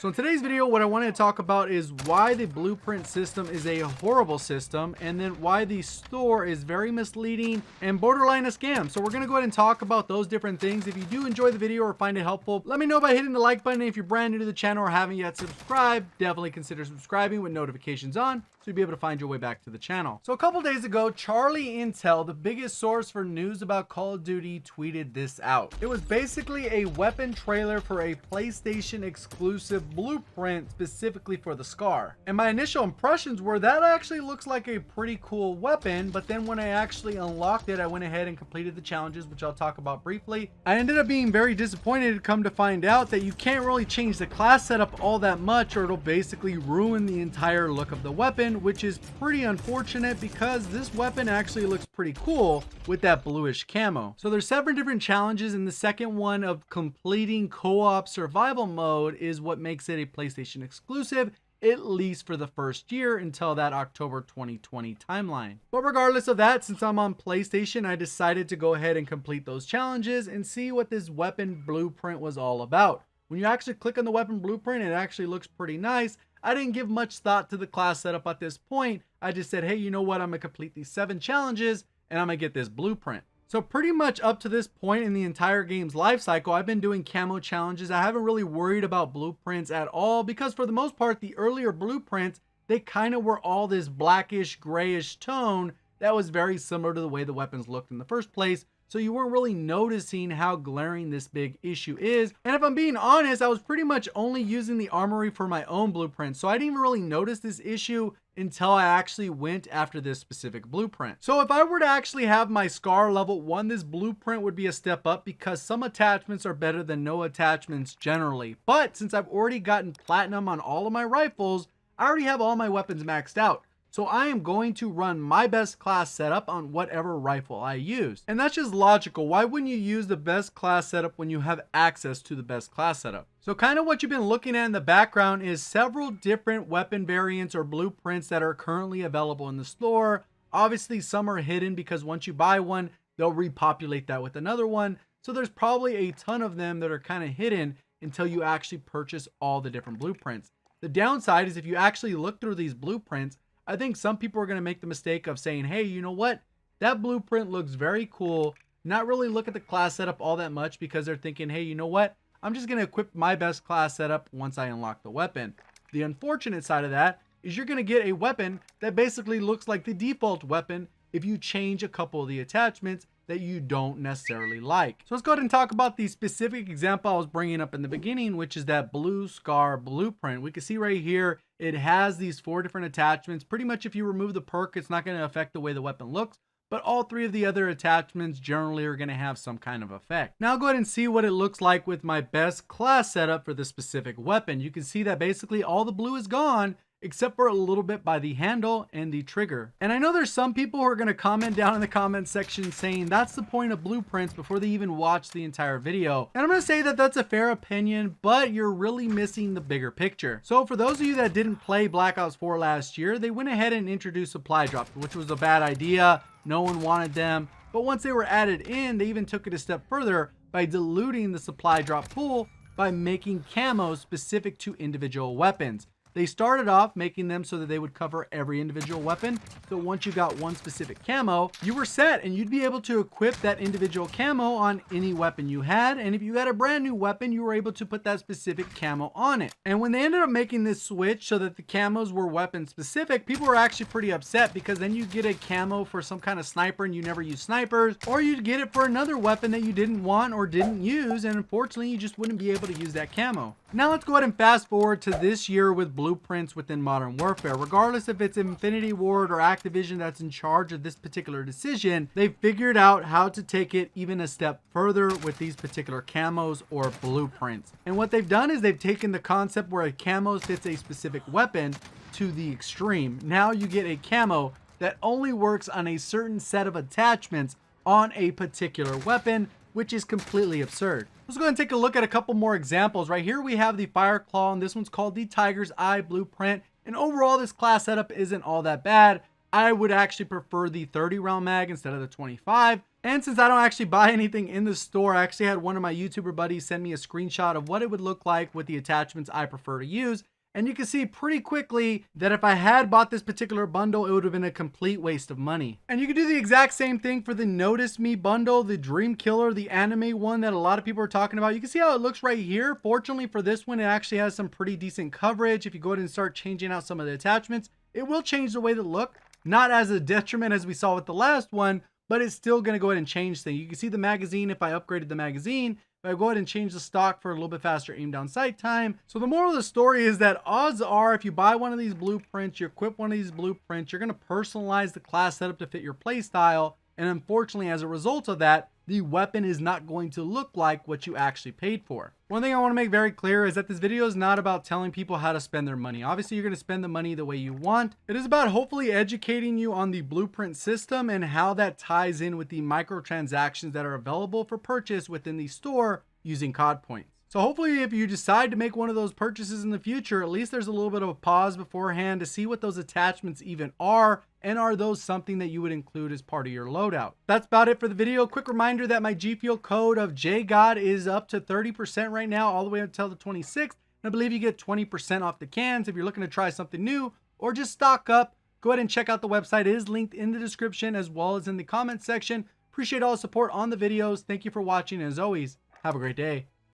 So in today's video, what I wanted to talk about is why the blueprint system is a horrible system, and then why the store is very misleading and borderline a scam. So we're going to go ahead and talk about those different things. If you do enjoy the video or find it helpful, let me know by hitting the like button. If you're brand new to the channel or haven't yet subscribed, definitely consider subscribing with notifications on, so you'll be able to find your way back to the channel. So a couple days ago, Charlie Intel, the biggest source for news about Call of Duty, tweeted this out. It was basically a weapon trailer for a PlayStation exclusive blueprint specifically for the SCAR. And my initial impressions were that actually looks like a pretty cool weapon, but then when I actually unlocked it, I went ahead and completed the challenges, which I'll talk about briefly. I ended up being very disappointed to come to find out that you can't really change the class setup all that much, or it'll basically ruin the entire look of the weapon, which is pretty unfortunate because this weapon actually looks pretty cool with that bluish camo. So there's 7 different challenges, and the second one of completing co-op survival mode is what makes it a PlayStation exclusive, at least for the first year until that October 2020 timeline. But regardless of that, since I'm on PlayStation, I decided to go ahead and complete those challenges and see what this weapon blueprint was all about. When you actually click on the weapon blueprint, it actually looks pretty nice. I didn't give much thought to the class setup at this point. I just said, hey, you know what? I'm gonna complete these 7 challenges and I'm gonna get this blueprint. So pretty much up to this point in the entire game's life cycle, I've been doing camo challenges. I haven't really worried about blueprints at all because for the most part, the earlier blueprints, they kind of were all this blackish, grayish tone that was very similar to the way the weapons looked in the first place. So you weren't really noticing how glaring this big issue is. And if I'm being honest, I was pretty much only using the armory for my own blueprint. So I didn't even really notice this issue until I actually went after this specific blueprint. So if I were to actually have my SCAR level 1, this blueprint would be a step up because some attachments are better than no attachments generally. But since I've already gotten platinum on all of my rifles, I already have all my weapons maxed out. So I am going to run my best class setup on whatever rifle I use. And that's just logical. Why wouldn't you use the best class setup when you have access to the best class setup? So kind of what you've been looking at in the background is several different weapon variants or blueprints that are currently available in the store. Obviously some are hidden because once you buy one, they'll repopulate that with another one. So there's probably a ton of them that are kind of hidden until you actually purchase all the different blueprints. The downside is if you actually look through these blueprints, I think some people are going to make the mistake of saying, hey, you know what? That blueprint looks very cool. Not really look at the class setup all that much because they're thinking, hey, you know what? I'm just going to equip my best class setup once I unlock the weapon. The unfortunate side of that is you're going to get a weapon that basically looks like the default weapon if you change a couple of the attachments that you don't necessarily like. So let's go ahead and talk about the specific example I was bringing up in the beginning, which is that blue SCAR blueprint. We can see right here, it has these 4 different attachments. Pretty much if you remove the perk, it's not going to affect the way the weapon looks, but all 3 of the other attachments generally are going to have some kind of effect. Now I'll go ahead and see what it looks like with my best class setup for this specific weapon. You can see that basically all the blue is gone, except for a little bit by the handle and the trigger. And I know there's some people who are going to comment down in the comment section saying that's the point of blueprints before they even watch the entire video. And I'm going to say that that's a fair opinion, but you're really missing the bigger picture. So for those of you that didn't play Black Ops 4 last year, they went ahead and introduced supply drops, which was a bad idea. No one wanted them. But once they were added in, they even took it a step further by diluting the supply drop pool by making camos specific to individual weapons. They started off making them so that they would cover every individual weapon. So once you got one specific camo, you were set and you'd be able to equip that individual camo on any weapon you had. And if you had a brand new weapon, you were able to put that specific camo on it. And when they ended up making this switch so that the camos were weapon specific, people were actually pretty upset because then you get a camo for some kind of sniper and you never use snipers, or you'd get it for another weapon that you didn't want or didn't use. And unfortunately, you just wouldn't be able to use that camo. Now let's go ahead and fast forward to this year with blueprints within Modern Warfare. Regardless if it's Infinity Ward or Activision that's in charge of this particular decision, they've figured out how to take it even a step further with these particular camos or blueprints. And what they've done is they've taken the concept where a camo fits a specific weapon to the extreme. Now you get a camo that only works on a certain set of attachments on a particular weapon, which is completely absurd. Let's go ahead and take a look at a couple more examples. Right here we have the Fireclaw, and this one's called the Tiger's Eye blueprint. And overall, this class setup isn't all that bad. I would actually prefer the 30 round mag instead of the 25. And since I don't actually buy anything in the store, I actually had one of my YouTuber buddies send me a screenshot of what it would look like with the attachments I prefer to use. And you can see pretty quickly that if I had bought this particular bundle, it would have been a complete waste of money. And you can do the exact same thing for the Notice Me bundle, the Dream Killer, the anime one that a lot of people are talking about. You can see how it looks right here. Fortunately for this one, it actually has some pretty decent coverage. If you go ahead and start changing out some of the attachments, it will change the way they look. Not as a detriment as we saw with the last one, but it's still going to go ahead and change things. You can see the magazine if I upgraded the magazine. If I go ahead and change the stock for a little bit faster aim down sight time. So the moral of the story is that odds are if you buy one of these blueprints, you equip one of these blueprints, you're going to personalize the class setup to fit your playstyle. And unfortunately, as a result of that, the weapon is not going to look like what you actually paid for. One thing I want to make very clear is that this video is not about telling people how to spend their money. Obviously, you're going to spend the money the way you want. It is about hopefully educating you on the blueprint system and how that ties in with the microtransactions that are available for purchase within the store using COD points. So hopefully if you decide to make one of those purchases in the future, at least there's a little bit of a pause beforehand to see what those attachments even are, and are those something that you would include as part of your loadout. That's about it for the video. Quick reminder that my Gfuel code of JGOD is up to 30% right now, all the way until the 26th. And I believe you get 20% off the cans if you're looking to try something new or just stock up. Go ahead and check out the website. It is linked in the description as well as in the comment section. Appreciate all the support on the videos. Thank you for watching, and as always, have a great day.